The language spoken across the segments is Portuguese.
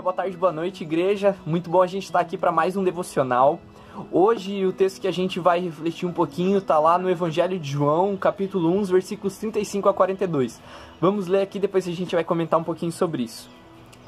dia, boa tarde, boa noite, igreja. Muito bom a gente estar aqui para mais um devocional. Hoje o texto que a gente vai refletir um pouquinho está lá no Evangelho de João, capítulo 1, versículos 35 a 42. Vamos ler aqui, depois a gente vai comentar um pouquinho sobre isso.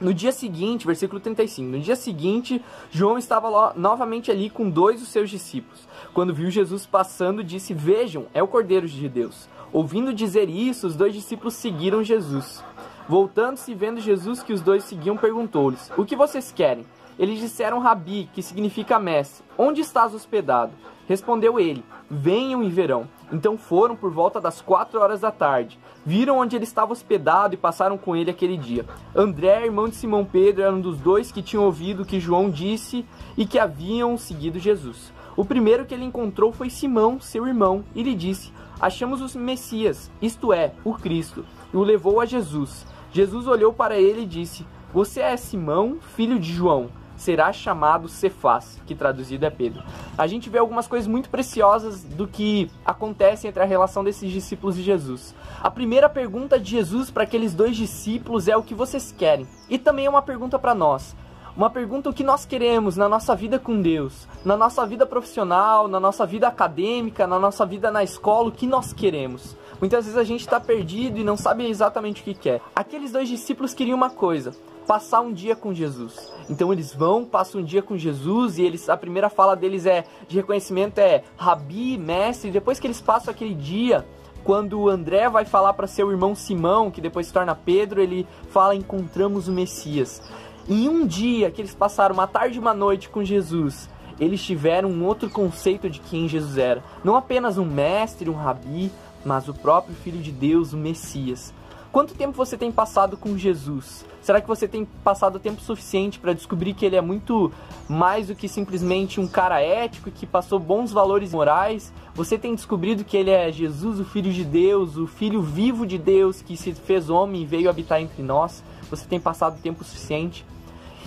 No dia seguinte, versículo 35, no dia seguinte, João estava novamente ali com dois dos seus discípulos. Quando viu Jesus passando, disse: "Vejam, é o Cordeiro de Deus." Ouvindo dizer isso, os dois discípulos seguiram Jesus. Voltando-se e vendo Jesus que os dois seguiam, perguntou-lhes: "O que vocês querem?" Eles disseram: "Rabi", que significa mestre, "onde estás hospedado?" Respondeu ele: "Venham e verão." Então foram por volta das 4 horas da tarde. Viram onde ele estava hospedado e passaram com ele aquele dia. André, irmão de Simão Pedro, era um dos dois que tinham ouvido o que João disse e que haviam seguido Jesus. O primeiro que ele encontrou foi Simão, seu irmão, e lhe disse: "Achamos o Messias, isto é, o Cristo." E o levou a Jesus. Jesus olhou para ele e disse: "Você é Simão, filho de João. Será chamado Cefás", que traduzido é Pedro. A gente vê algumas coisas muito preciosas do que acontece entre a relação desses discípulos e Jesus. A primeira pergunta de Jesus para aqueles dois discípulos é: o que vocês querem? E também é uma pergunta para nós. Uma pergunta: o que nós queremos na nossa vida com Deus, na nossa vida profissional, na nossa vida acadêmica, na nossa vida na escola, o que nós queremos? Muitas vezes a gente está perdido e não sabe exatamente o que quer. Aqueles dois discípulos queriam uma coisa: passar um dia com Jesus. Então eles vão, passam um dia com Jesus e a primeira fala deles de reconhecimento é Rabi, mestre. E depois que eles passam aquele dia, quando o André vai falar para seu irmão Simão, que depois se torna Pedro, ele fala: "Encontramos o Messias." Em um dia que eles passaram uma tarde e uma noite com Jesus, eles tiveram um outro conceito de quem Jesus era. Não apenas um mestre, um rabi, mas o próprio Filho de Deus, o Messias. Quanto tempo você tem passado com Jesus? Será que você tem passado tempo suficiente para descobrir que ele é muito mais do que simplesmente um cara ético que passou bons valores morais? Você tem descobrido que ele é Jesus, o Filho de Deus, o Filho vivo de Deus que se fez homem e veio habitar entre nós? Você tem passado tempo suficiente?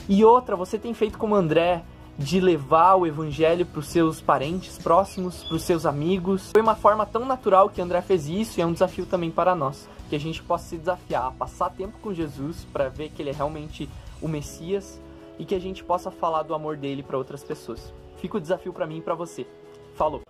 E outra, você tem feito como André, de levar o evangelho para os seus parentes próximos, para os seus amigos? Foi uma forma tão natural que André fez isso e é um desafio também para nós. Que a gente possa se desafiar a passar tempo com Jesus para ver que ele é realmente o Messias e que a gente possa falar do amor dele para outras pessoas. Fica o desafio para mim e para você. Falou!